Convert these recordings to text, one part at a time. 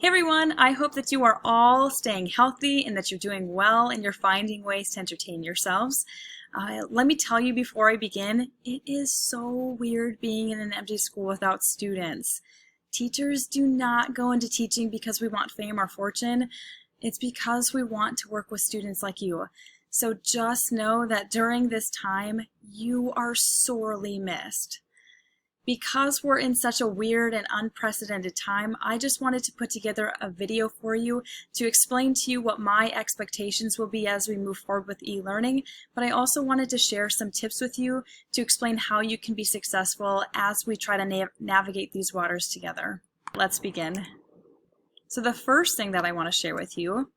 Hey everyone, I hope that you are all staying healthy and that you're doing well and you're finding ways to entertain yourselves. Let me tell you before I begin, it is so weird being in an empty school without students. Teachers do not go into teaching because we want fame or fortune. It's because we want to work with students like you. So just know that during this time, you are sorely missed. Because we're in such a weird and unprecedented time, I just wanted to put together a video for you to explain to you what my expectations will be as we move forward with e-learning, but I also wanted to share some tips with you to explain how you can be successful as we try to navigate these waters together. Let's begin. So the first thing that I want to share with you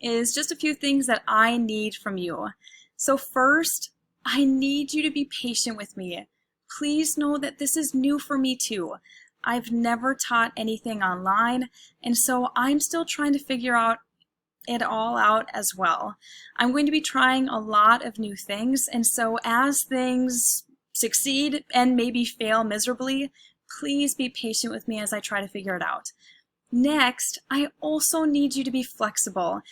is just a few things that I need from you. So first, I need you to be patient with me. Please know that this is new for me too. I've never taught anything online, and so I'm still trying to figure it all out as well. I'm going to be trying a lot of new things, and so as things succeed and maybe fail miserably, please be patient with me as I try to figure it out. Next, I also need you to be flexible.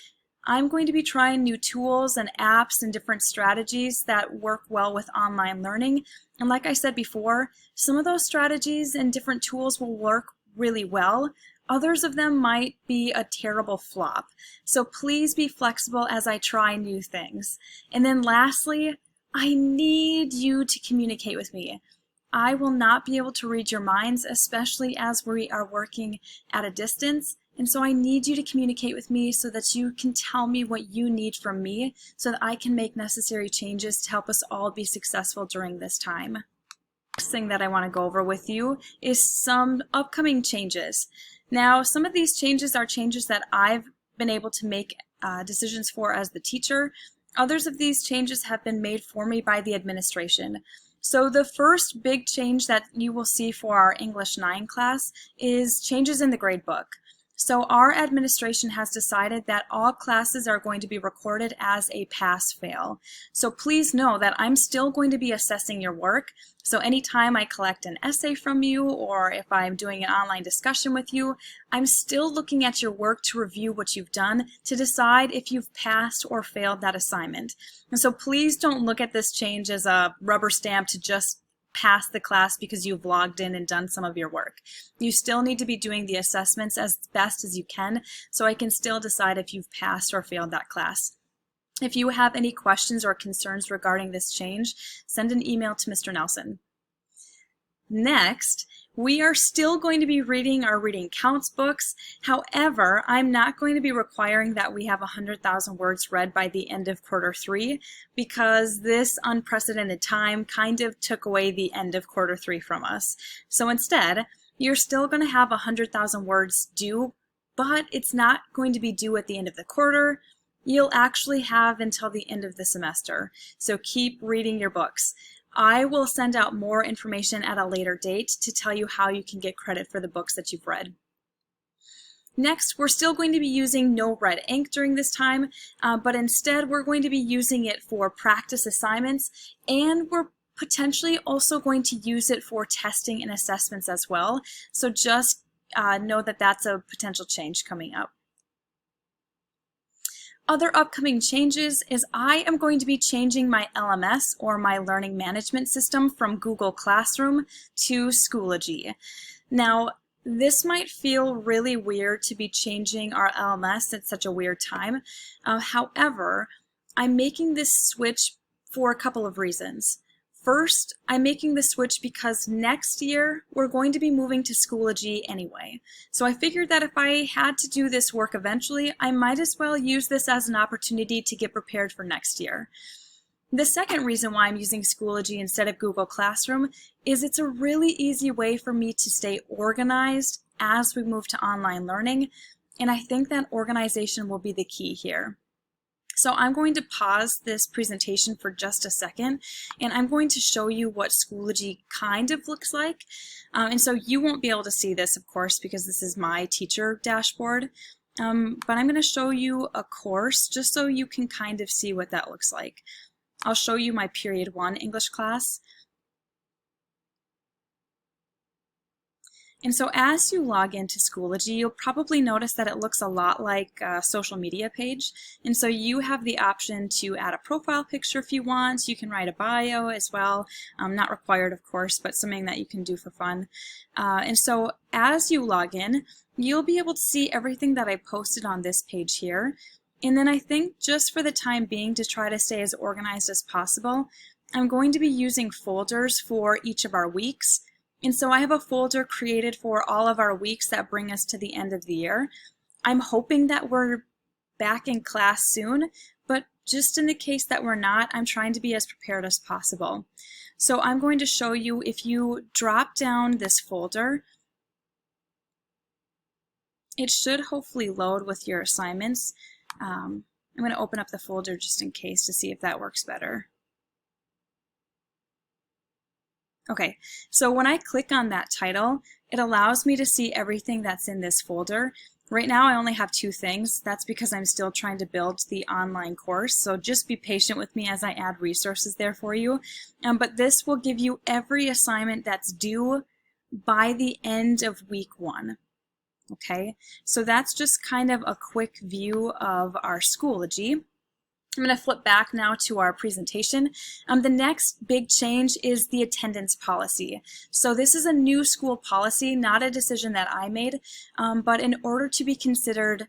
I'm going to be trying new tools and apps and different strategies that work well with online learning. And like I said before, some of those strategies and different tools will work really well. Others of them might be a terrible flop. So please be flexible as I try new things. And then lastly, I need you to communicate with me. I will not be able to read your minds, especially as we are working at a distance. And so I need you to communicate with me so that you can tell me what you need from me so that I can make necessary changes to help us all be successful during this time. Next thing that I want to go over with you is some upcoming changes. Now, some of these changes are changes that I've been able to make decisions for as the teacher. Others of these changes have been made for me by the administration. So the first big change that you will see for our English 9 class is changes in the gradebook. So our administration has decided that all classes are going to be recorded as a pass-fail. So please know that I'm still going to be assessing your work. So anytime I collect an essay from you or if I'm doing an online discussion with you, I'm still looking at your work to review what you've done to decide if you've passed or failed that assignment. And so please don't look at this change as a rubber stamp to just pass the class because you've logged in and done some of your work. You still need to be doing the assessments as best as you can so I can still decide if you've passed or failed that class. If you have any questions or concerns regarding this change, send an email to Mr. Nelson. Next, we are still going to be reading our Reading Counts books. However, I'm not going to be requiring that we have 100,000 words read by the end of quarter 3 because this unprecedented time kind of took away the end of quarter 3 from us. So instead, you're still going to have 100,000 words due, but it's not going to be due at the end of the quarter. You'll actually have until the end of the semester. So keep reading your books. I will send out more information at a later date to tell you how you can get credit for the books that you've read. Next, we're still going to be using no red ink during this time, but instead we're going to be using it for practice assignments, and we're potentially also going to use it for testing and assessments as well. So just know that that's a potential change coming up. Other upcoming changes is I am going to be changing my LMS or my learning management system from Google Classroom to Schoology. Now, this might feel really weird to be changing our LMS at such a weird time. However, I'm making this switch for a couple of reasons. First, I'm making the switch because next year we're going to be moving to Schoology anyway. So I figured that if I had to do this work eventually, I might as well use this as an opportunity to get prepared for next year. The second reason why I'm using Schoology instead of Google Classroom is it's a really easy way for me to stay organized as we move to online learning, and I think that organization will be the key here. So I'm going to pause this presentation for just a second, and I'm going to show you what Schoology kind of looks like. And so you won't be able to see this, of course, because this is my teacher dashboard. But I'm going to show you a course just so you can kind of see what that looks like. I'll show you my Period 1 English class. And so as you log into Schoology, you'll probably notice that it looks a lot like a social media page. And so you have the option to add a profile picture if you want. You can write a bio as well. Not required, of course, but something that you can do for fun. And so as you log in, you'll be able to see everything that I posted on this page here. And then I think just for the time being, to try to stay as organized as possible, I'm going to be using folders for each of our weeks. And so I have a folder created for all of our weeks that bring us to the end of the year. I'm hoping that we're back in class soon, but just in the case that we're not, I'm trying to be as prepared as possible. So I'm going to show you, if you drop down this folder, it should hopefully load with your assignments. I'm going to open up the folder just in case to see if that works better. Okay, so when I click on that title, it allows me to see everything that's in this folder. Right now I only have 2 things. That's because I'm still trying to build the online course, so just be patient with me as I add resources there for you. But this will give you every assignment that's due by the end of week 1. Okay, so that's just kind of a quick view of our Schoology. I'm going to flip back now to our presentation. The next big change is the attendance policy. So this is a new school policy, not a decision that I made, but in order to be considered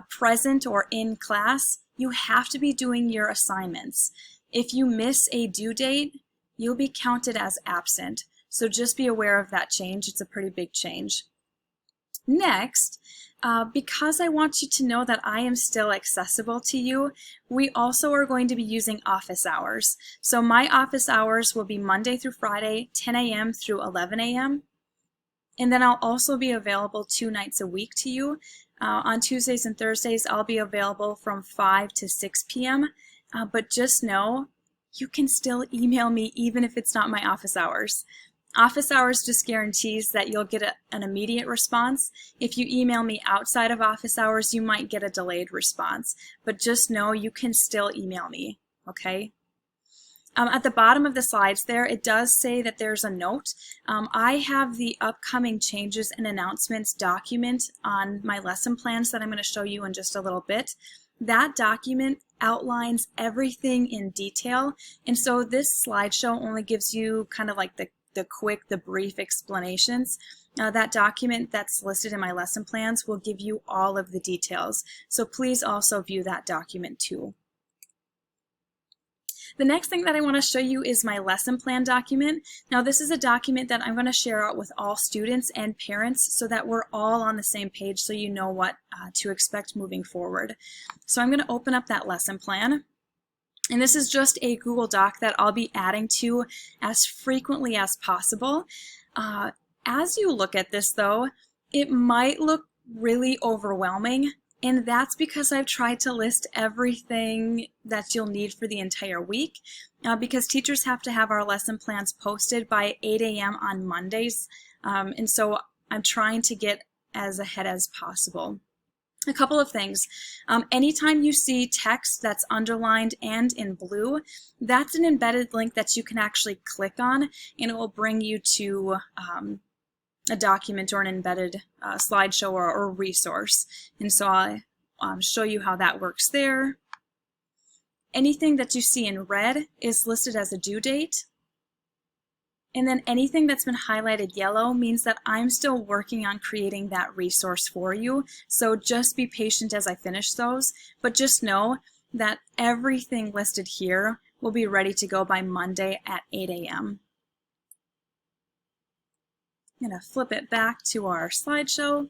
present or in class, you have to be doing your assignments. If you miss a due date, you'll be counted as absent. So just be aware of that change. It's a pretty big change. Next, because I want you to know that I am still accessible to you, we also are going to be using office hours. So my office hours will be Monday through Friday, 10 a.m. through 11 a.m. And then I'll also be available 2 nights a week to you. On Tuesdays and Thursdays, I'll be available from 5 to 6 p.m. But just know, you can still email me even if it's not my office hours. Office hours just guarantees that you'll get an immediate response. If you email me outside of office hours, you might get a delayed response. But just know you can still email me, okay? At the bottom of the slides there, it does say that there's a note. I have the upcoming changes and announcements document on my lesson plans that I'm going to show you in just a little bit. That document outlines everything in detail, and so this slideshow only gives you kind of like the brief explanations. That document that's listed in my lesson plans will give you all of the details. So please also view that document too. The next thing that I want to show you is my lesson plan document. Now this is a document that I'm going to share out with all students and parents so that we're all on the same page, so you know what to expect moving forward. So I'm going to open up that lesson plan. And this is just a Google Doc that I'll be adding to as frequently as possible. As you look at this though, it might look really overwhelming, and that's because I've tried to list everything that you'll need for the entire week, because teachers have to have our lesson plans posted by 8 a.m. on Mondays, and so I'm trying to get as ahead as possible. A couple of things. Anytime you see text that's underlined and in blue, that's an embedded link that you can actually click on, and it will bring you to a document or an embedded slideshow or resource. And so I'll show you how that works there. Anything that you see in red is listed as a due date. And then anything that's been highlighted yellow means that I'm still working on creating that resource for you. So just be patient as I finish those, but just know that everything listed here will be ready to go by Monday at 8 a.m. I'm going to flip it back to our slideshow.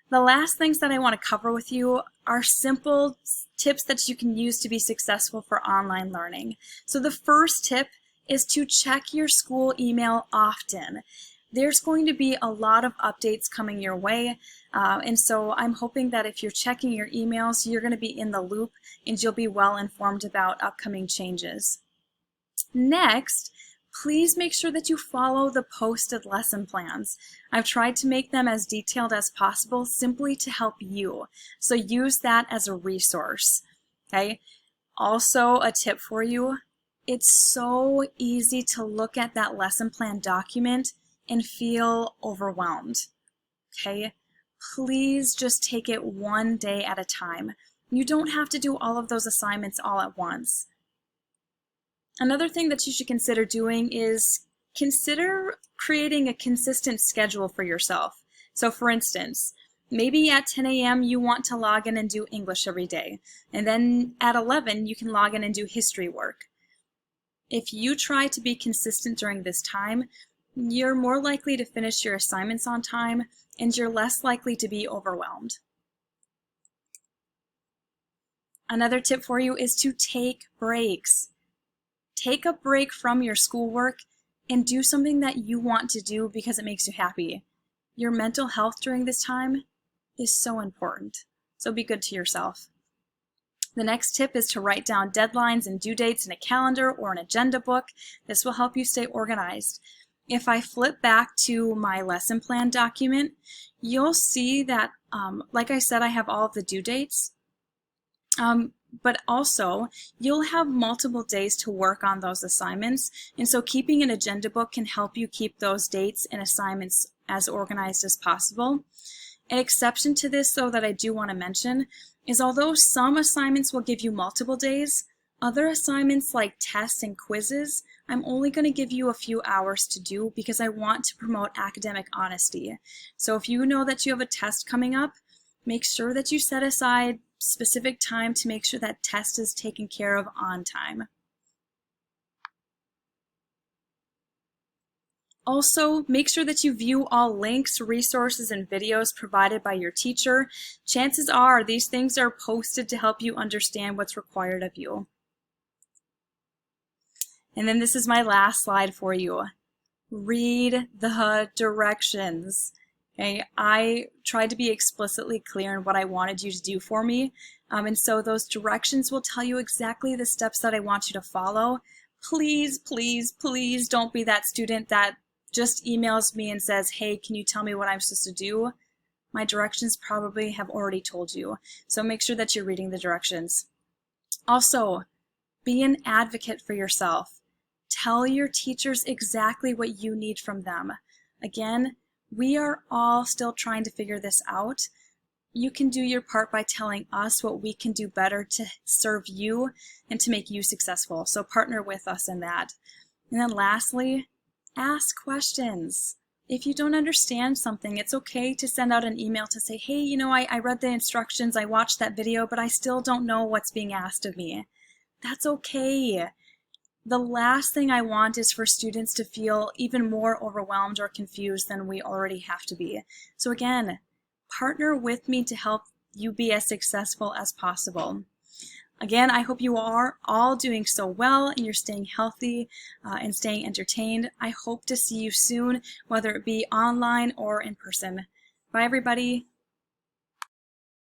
The last things that I want to cover with you are simple tips that you can use to be successful for online learning. So the first tip is to check your school email often. There's going to be a lot of updates coming your way, and so I'm hoping that if you're checking your emails, you're going to be in the loop and you'll be well informed about upcoming changes. Next, please make sure that you follow the posted lesson plans. I've tried to make them as detailed as possible simply to help you, so use that as a resource. Okay? Also, a tip for you. It's so easy to look at that lesson plan document and feel overwhelmed. Okay? Please just take it one day at a time. You don't have to do all of those assignments all at once. Another thing that you should consider doing is consider creating a consistent schedule for yourself. So for instance, maybe at 10 a.m. you want to log in and do English every day, and then at 11 you can log in and do history work. If you try to be consistent during this time, you're more likely to finish your assignments on time, and you're less likely to be overwhelmed. Another tip for you is to take breaks. Take a break from your schoolwork and do something that you want to do because it makes you happy. Your mental health during this time is so important, so be good to yourself. The next tip is to write down deadlines and due dates in a calendar or an agenda book. This will help you stay organized. If I flip back to my lesson plan document, you'll see that, like I said, I have all of the due dates. But also, you'll have multiple days to work on those assignments, and so keeping an agenda book can help you keep those dates and assignments as organized as possible. An exception to this, though, that I do want to mention is although some assignments will give you multiple days, other assignments like tests and quizzes, I'm only going to give you a few hours to do because I want to promote academic honesty. So if you know that you have a test coming up, make sure that you set aside specific time to make sure that test is taken care of on time. Also, make sure that you view all links, resources, and videos provided by your teacher. Chances are these things are posted to help you understand what's required of you. And then this is my last slide for you. Read the directions. Okay, I tried to be explicitly clear in what I wanted you to do for me, and so those directions will tell you exactly the steps that I want you to follow. Please, please, please don't be that student that just emails me and says, hey, can you tell me what I'm supposed to do? My directions probably have already told you, so make sure that you're reading the directions. Also, be an advocate for yourself. Tell your teachers exactly what you need from them. Again, we are all still trying to figure this out. You can do your part by telling us what we can do better to serve you and to make you successful. So partner with us in that. And then lastly, ask questions. If you don't understand something, it's okay to send out an email to say, hey, you know, I read the instructions, I watched that video, but I still don't know what's being asked of me. That's okay. The last thing I want is for students to feel even more overwhelmed or confused than we already have to be. So again, partner with me to help you be as successful as possible. Again, I hope you are all doing so well and you're staying healthy and staying entertained. I hope to see you soon, whether it be online or in person. Bye, everybody.